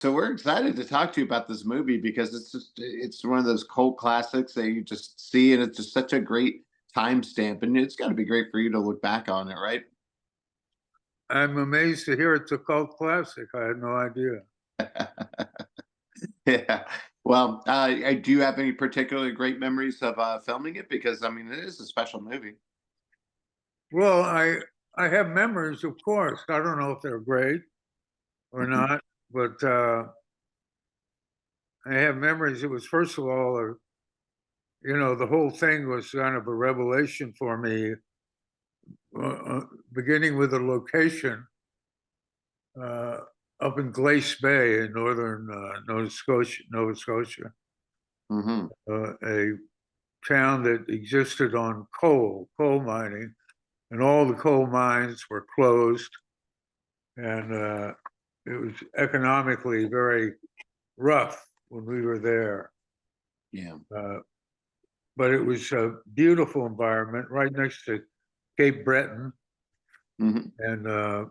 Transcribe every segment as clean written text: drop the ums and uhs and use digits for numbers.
So we're excited to talk to you about this movie because it's one of those cult classics that you just see and it's just such a great timestamp and it's got to be great for you to look back on it, right? I'm amazed to hear it's a cult classic. I had no idea. Yeah. Well, do you have any particularly great memories of filming it? Because I mean, it is a special movie. Well, I have memories, of course. I don't know if they're great or Mhm. not, but I have memories. It was first of all, the whole thing was kind of a revelation for me, beginning with the location uh, up in Glace Bay in northern Nova Scotia, Mhm. a town that existed on coal mining, and all the coal mines were closed, and it was economically very rough when we were there. Yeah. Uh, but it was a beautiful environment right next to Cape Breton, Mhm. and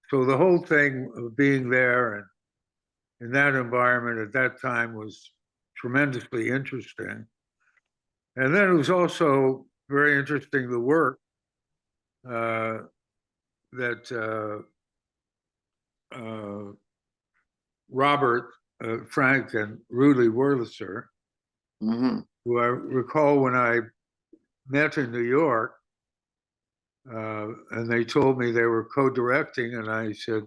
so the whole thing of being there and in that environment at that time was tremendously interesting. And then it was also very interesting the work uh, that uh, Robert, Frank, and Rudy Wurlitzer, Mhm. who I recall when I met in New York, and they told me they were co-directing, and I said,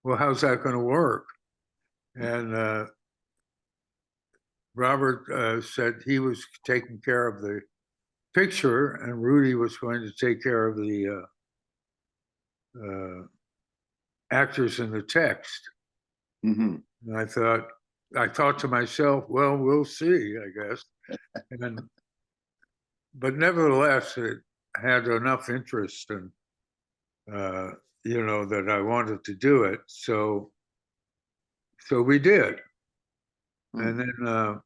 "Well, how's that going to work?" And Robert said he was taking care of the picture, and Rudy was going to take care of the actors in the text. Mhm. And I thought to myself, well, we'll see, I guess. And but nevertheless, it had enough interest and uh, that I wanted to do it. So we did. And Mhm. then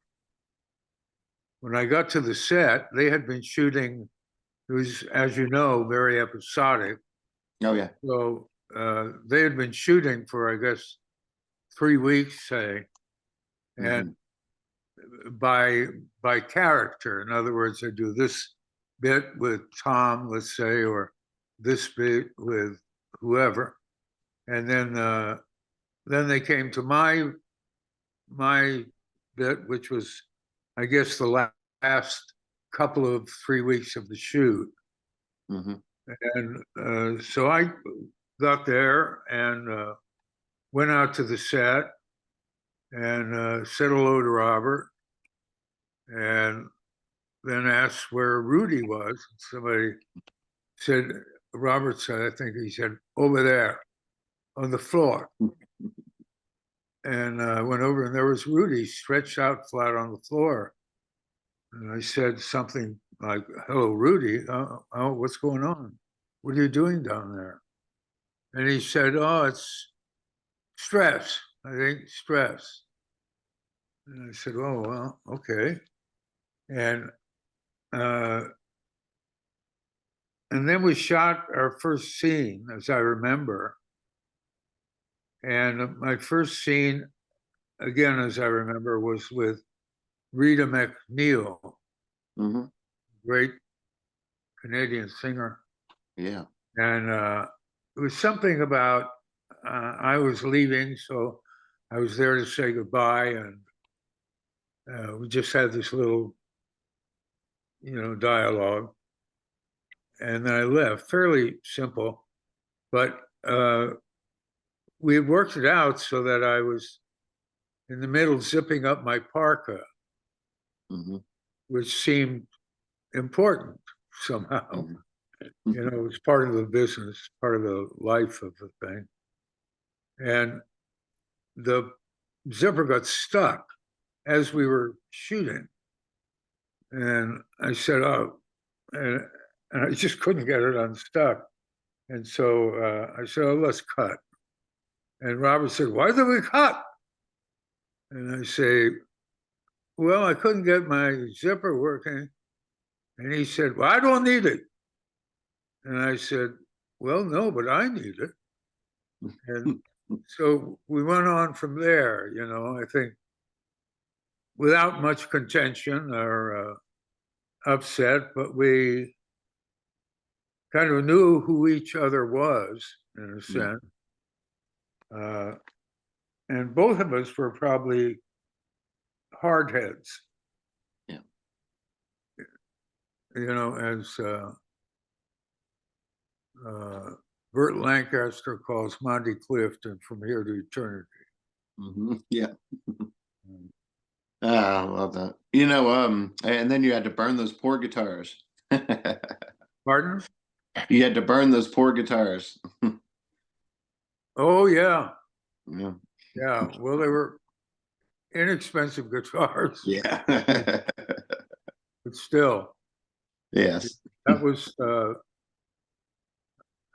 when I got to the set, they had been shooting. It was, as you know, very episodic. Oh yeah. So they had been shooting for, I guess, 3 weeks, say, and Mhm. by by character. In other words, I do this bit with Tom, let's say, or this bit with whoever, and then they came to my bit, which was, I guess, the last couple of 3 weeks of the shoot. Mhm. And so I got there and went out to the set and said hello to Robert and then asked where Rudy was. Somebody said, Robert said, I think he said, over there on the floor. And I went over and there was Rudy stretched out flat on the floor. And I said something like, hello, Rudy. Oh, what's going on? What are you doing down there? And he said, oh, it's stress. I think stress. And I said, oh, well, okay. And uh, and then we shot our first scene, as I remember. And my first scene, again, as I remember, was with Rita McNeil, Mhm. great Canadian singer. Yeah. And it was something about I was leaving, so I was there to say goodbye. And we just had this little, dialogue. And then I left, fairly simple. But we had worked it out so that I was in the middle zipping up my parka, Mhm. which seemed important somehow. Mhm. It was part of the business, part of the life of the thing. And the zipper got stuck as we were shooting. And I said, oh, and I just couldn't get it unstuck. And so I said, oh, let's cut. And Robert said, why did we cut? And I say, well, I couldn't get my zipper working. And he said, well, I don't need it. And I said, well, no, but I need it. And So we went on from there, I think without much contention or upset, but we kind of knew who each other was in a Yeah. sense. Uh, and both of us were probably hardheads, Yeah. as uh, Burt Lancaster calls Monty Clifton From Here to Eternity. Yeah. Mm. Ah, I love that. And then you had to burn those poor guitars. Pardon? You had to burn those poor guitars. Oh, yeah. Yeah. Yeah. Well, they were inexpensive guitars, Yeah. but still, Yes. that was,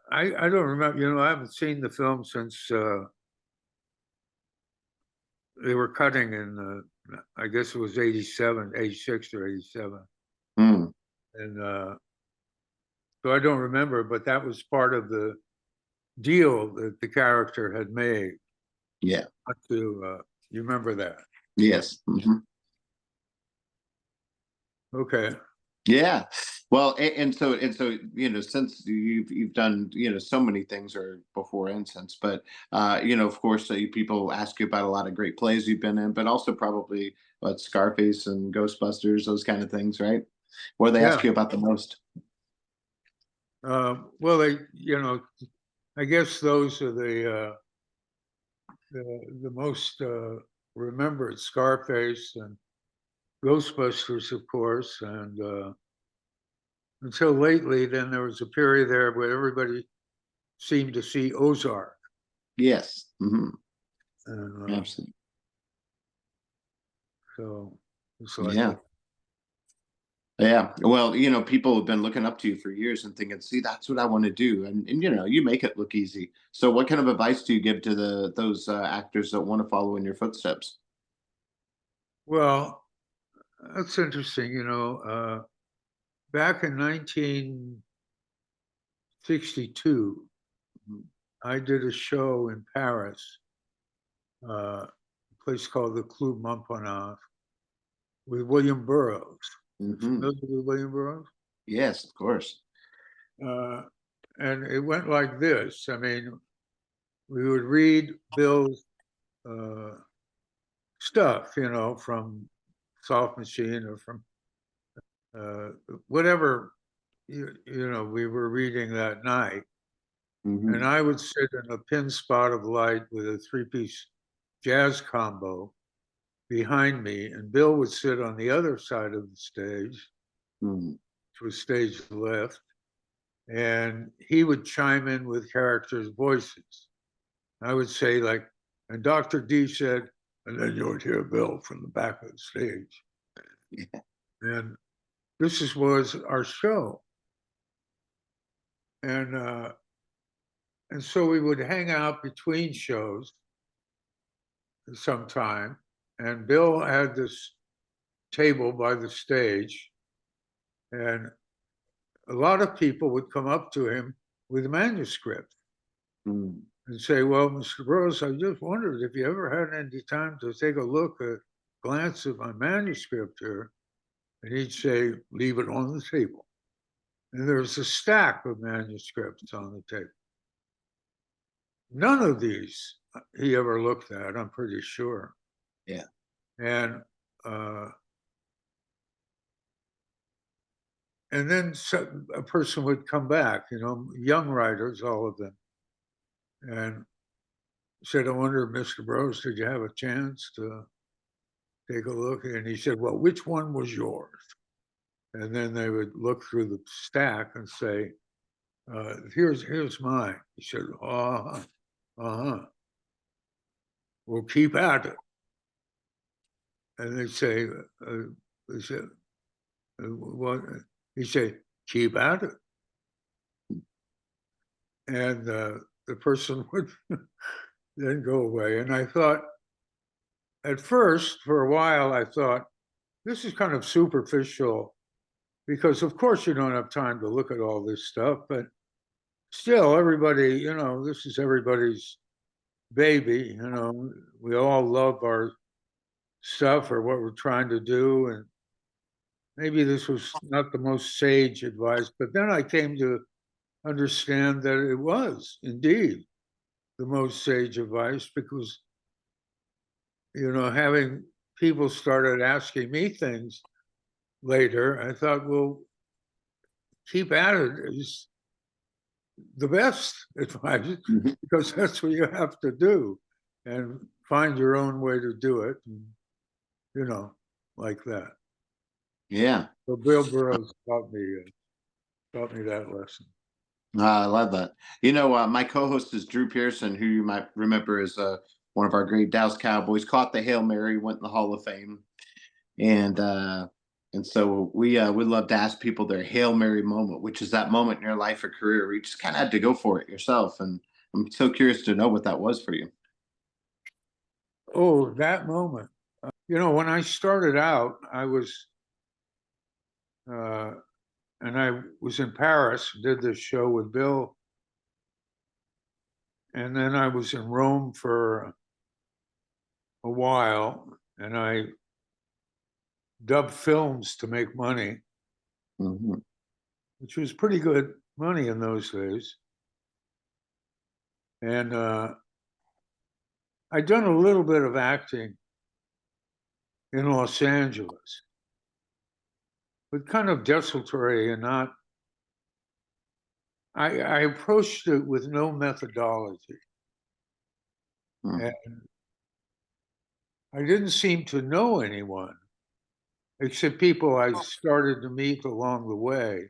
I don't remember, I haven't seen the film since they were cutting in, I guess it was 87, 86 or 87. Mm, And so I don't remember, but that was part of the deal that the character had made. yeah. Not to, you remember that? Yes. Okay. Yeah. Well, and so since you've done so many things or before and since, but of course, people ask you about a lot of great plays you've been in, but also probably what Scarface and Ghostbusters, those kind of things, right? What do they Yeah. ask you about the most? Well, I guess those are the most remembered, Scarface and Ghostbusters, of course, and until lately, then there was a period there where everybody seemed to see Ozark, Yes. and Absolutely. so it's like, Yeah. Yeah. Well, people have been looking up to you for years and thinking, see, that's what I want to do. And you make it look easy. So what kind of advice do you give to those actors that want to follow in your footsteps? well, that's interesting. Back in 1962, Mhm. I did a show in Paris, a place called the Club Montparnasse, with William Burroughs. You Mhm. familiar with William Burroughs? Yes, of course. Uh, and it went like this. I mean, we would read Bill's uh, stuff, from Soft Machine or from uh, whatever we were reading that night. And Hmm. I would sit in a pin spot of light with a three-piece jazz combo behind me, and Bill would sit on the other side of the stage, Hmm. which was stage left, and he would chime in with characters' voices. I would say, like, and Dr. D said, and then you would hear Bill from the back of the stage. Yeah. And was our show. And so we would hang out between shows sometime. And Bill had this table by the stage, and a lot of people would come up to him with manuscripts Mm. and say, "Well, Mr. Rose, I just wondered if you ever had any time to take a look at glance at my manuscript here." And he'd say, "Leave it on the table." And there's a stack of manuscripts on the table. None of these he ever looked at, I'm pretty sure. Yeah. And uh, and then a person would come back, young writers, all of them, and said, "I wonder, Mr. Bros, did you have a chance to take a look?" And he said, "Well, which one was yours?" And then they would look through the stack and say, here's mine." He said, "Uh-huh, uh-huh. Well, keep at it." And they said, "What?" He said, "Keep at it." And the person would then go away. And I thought, at first, for a while, I thought, this is kind of superficial because, of course, you don't have time to look at all this stuff. But still, everybody, this is everybody's baby, you know, we all love our stuff or what we're trying to do. And maybe this was not the most sage advice, but then I came to understand that it was indeed the most sage advice because, you know, having people started asking me things later, I thought, well, keep at it is the best advice Mhm. because that's what you have to do and find your own way to do it. And, you know, like that. Yeah. So Bill Burroughs taught me that lesson. I love that. My co-host is Drew Pearson, who you might remember as one of our great Dallas Cowboys. Caught the Hail Mary, went in the Hall of Fame, and so we love to ask people their Hail Mary moment, which is that moment in your life or career where you just kind of had to go for it yourself. And I'm so curious to know what that was for you. Oh, that moment. You know, when I started out, uh, I was in Paris, did this show with Bill, and then I was in Rome for a while, and I dubbed films to make money, Hmm. which was pretty good money in those days. And I'd done a little bit of acting in Los Angeles, but kind of desultory and not. I approached it with no methodology, and I didn't seem to know anyone except people I started to meet along the way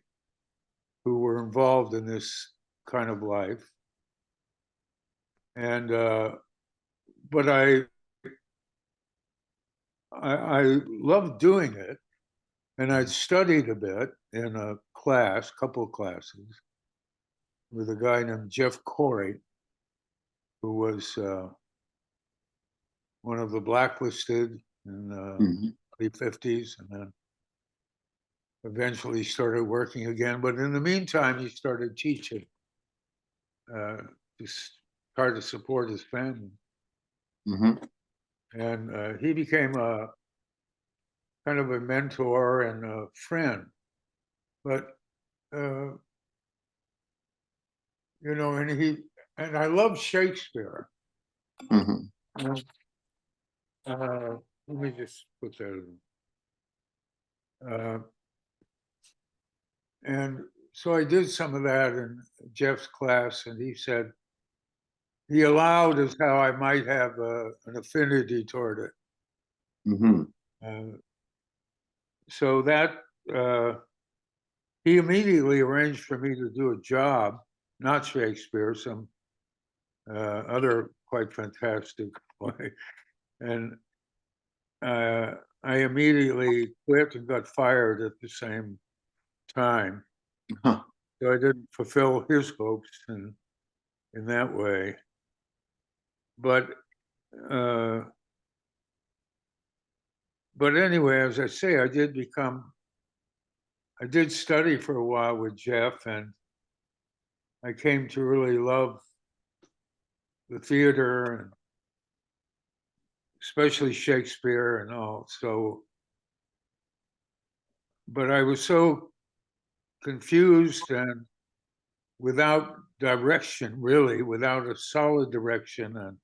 who were involved in this kind of life. And but I loved doing it, and I'd studied a bit in a class, couple of classes, with a guy named Jeff Corey, who was one of the blacklisted in the Hmm. early 50s, and then eventually started working again. But in the meantime, he started teaching uh, to try to support his family. Hmm. And he became a kind of a mentor and a friend. But uh, you know, and I love Shakespeare. Hmm. Uh, let me just put that in. And so I did some of that in Jeff's class, and he said he allowed as how I might have an affinity toward it. Hmm. Uh, so that he immediately arranged for me to do a job, not Shakespeare, some other quite fantastic play, and uh, I immediately quit and got fired at the same time. Huh. So I didn't fulfill his hopes in that way. But uh, but anyway, as I say, I did study for a while with Jeff, and I came to really love the theater and especially Shakespeare and all. So, but I was so confused and without direction, really, without a solid direction, and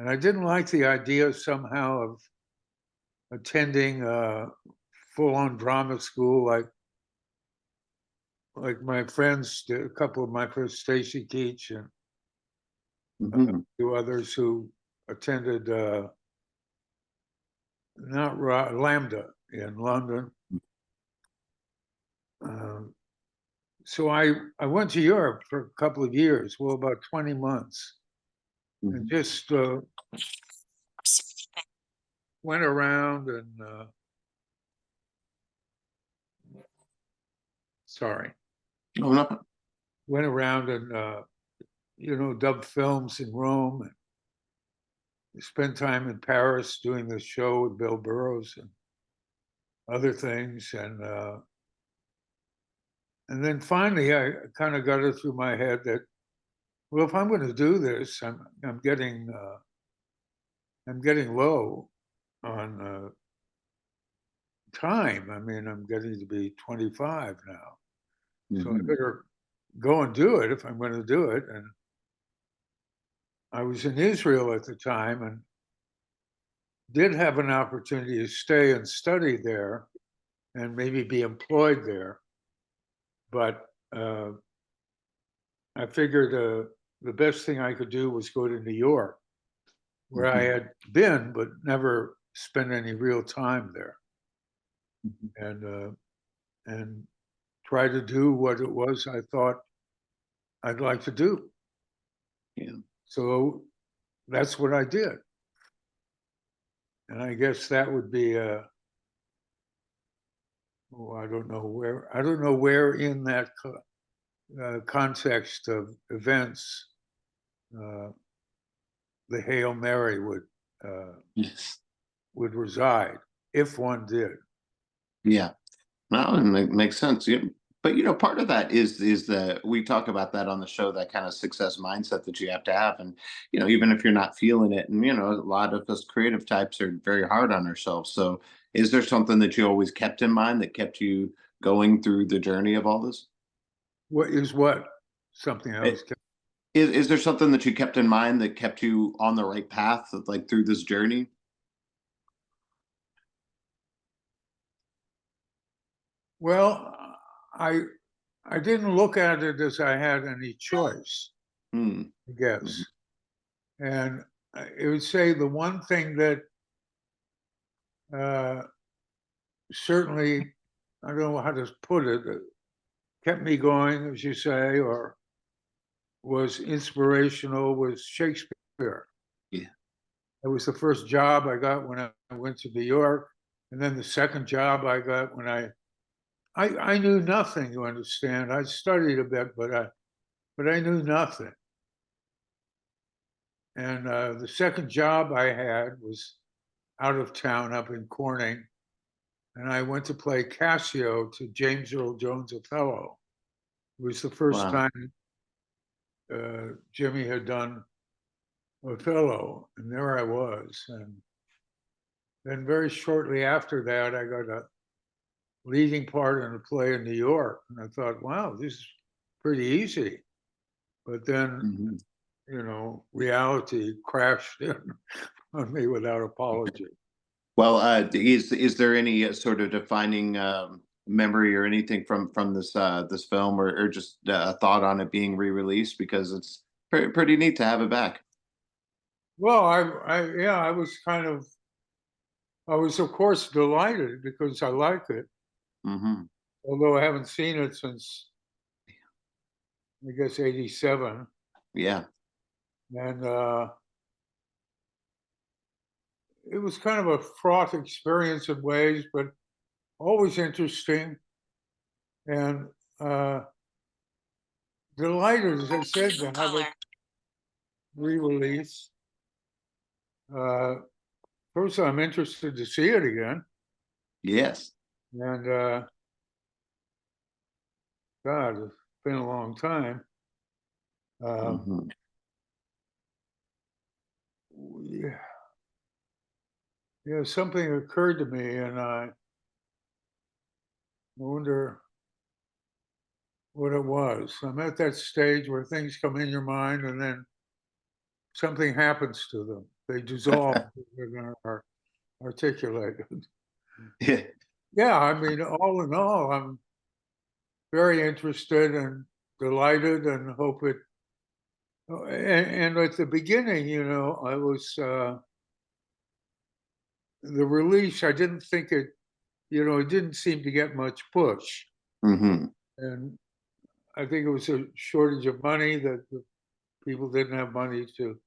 I didn't like the idea somehow of attending a full-on drama school like my friends, a couple of my friends, Stacy Keach and a Hmm. few others who attended not Lambda in London. Um, so I went to Europe for a couple of years, well, about 20 months, and Hmm. just went around and sorry, Oh, no. went around and you know, dubbed films in Rome and spent time in Paris doing the show with Bill Burroughs and other things, and then finally I kind of got it through my head that well, if I'm going to do this, I'm getting low on time. I mean, I'm getting to be 25 now, so I Hmm. better go and do it if I'm going to do it. And I was in Israel at the time and did have an opportunity to stay and study there and maybe be employed there. But I figured the best thing I could do was go to New York, where I Hmm. had been but never spent any real time there, Hmm. and try to do what it was I thought I'd like to do. Yeah. So that's what I did, and I guess that would be oh, I don't know where in that context of events uh, the Hail Mary uh, Yes. would reside, if one did. Yeah. No, and it makes sense. Yeah. But part of that is that we talk about that on the show, that kind of success mindset that you have to have. And even if you're not feeling it, and a lot of us creative types are very hard on ourselves. So is there something that you always kept in mind that kept you going through the journey of all this? What something I was. It, is there something that you kept in mind that kept you on the right path, like through this journey? Well, I I didn't look at it as I had any choice, Hmm. I guess. And it would say the one thing that uh, certainly, I don't know how to put it, kept me going, as you say, or was inspirational was Shakespeare. Yeah. It was the first job I got when I went to New York, and then the second job I got when I knew nothing. You understand? I studied a bit, but I knew nothing. And the second job I had was out of town up in Corning, and I went to play Cassio to James Earl Jones' Othello. It was the first Wow. time Jimmy had done Othello, and there I was. And then very shortly after that, I got a leading part in a play in New York, and I thought, wow, this is pretty easy. But then, Mhm. reality crashed in on me without apology. Well, is there any sort of defining memory or anything from this film, or just a thought on it being re-released, because it's pretty neat to have it back. Well, yeah, I was of course delighted because I like it, Hmm. although I haven't seen it since I guess '87, Yeah. and it was kind of a fraught experience in ways, but always interesting and uh, delighted, as I said, to have it re-released. Uh, First, I'm interested to see it again, Yes. and God, it's been a long time. Um, Hmm. yeah, yeah, something occurred to me, and I wonder what it was. I'm at that stage where things come in your mind, and then something happens to them. They dissolve. They're going to articulate. Yeah. Yeah, I mean, all in all, I'm very interested and delighted, and hope it. And at the beginning, I was the release. I didn't think it. It didn't seem to get much push, Hmm. and I think it was a shortage of money that the people didn't have money to.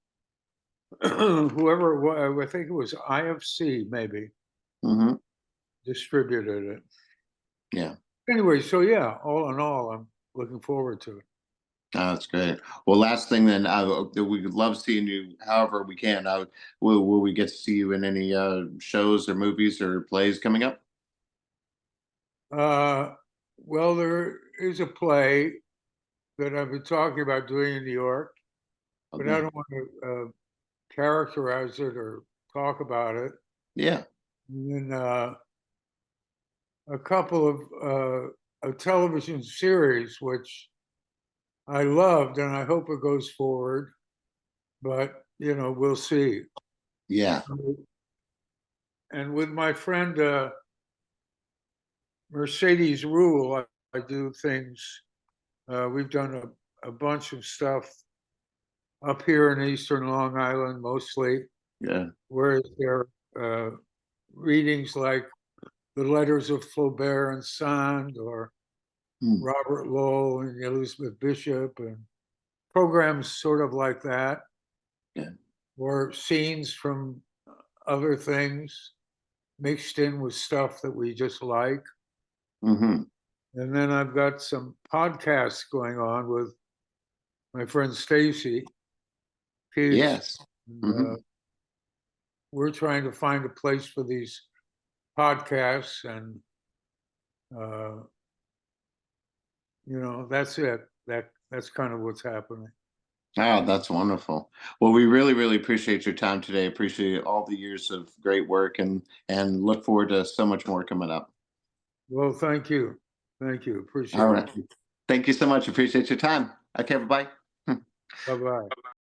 Whoever it was, I think it was IFC maybe Hmm. distributed it. Yeah. Anyway, so yeah, all in all, I'm looking forward to it. That's great. Well, last thing then, we would love seeing you however we can. Will we get to see you in any shows or movies or plays coming up? Uh, well, there is a play that I've been talking about doing in New York. but I Okay. don't want to characterize it or talk about it. Yeah. And then a couple of a television series which I loved, and I hope it goes forward. But we'll see. Yeah. And with my friend Mercedes Rule, I do things. We've done a bunch of stuff up here in Eastern Long Island, mostly, Yeah. where there are readings like the letters of Flaubert and Sand, or Mm. Robert Lowell and Elizabeth Bishop, and programs sort of like that, Yeah. or scenes from other things mixed in with stuff that we just like. Hmm. And then I've got some podcasts going on with my friend Stacy Keach. Yes. And, Hmm. we're trying to find a place for these podcasts, and uh, that's it. That's kind of what's happening. Oh, that's wonderful. Well, we really, really appreciate your time today. Appreciate all the years of great work, and look forward to so much more coming up. Well, thank you, All appreciate it. right. Thank you so much. Appreciate your time. Okay, bye bye. Bye bye.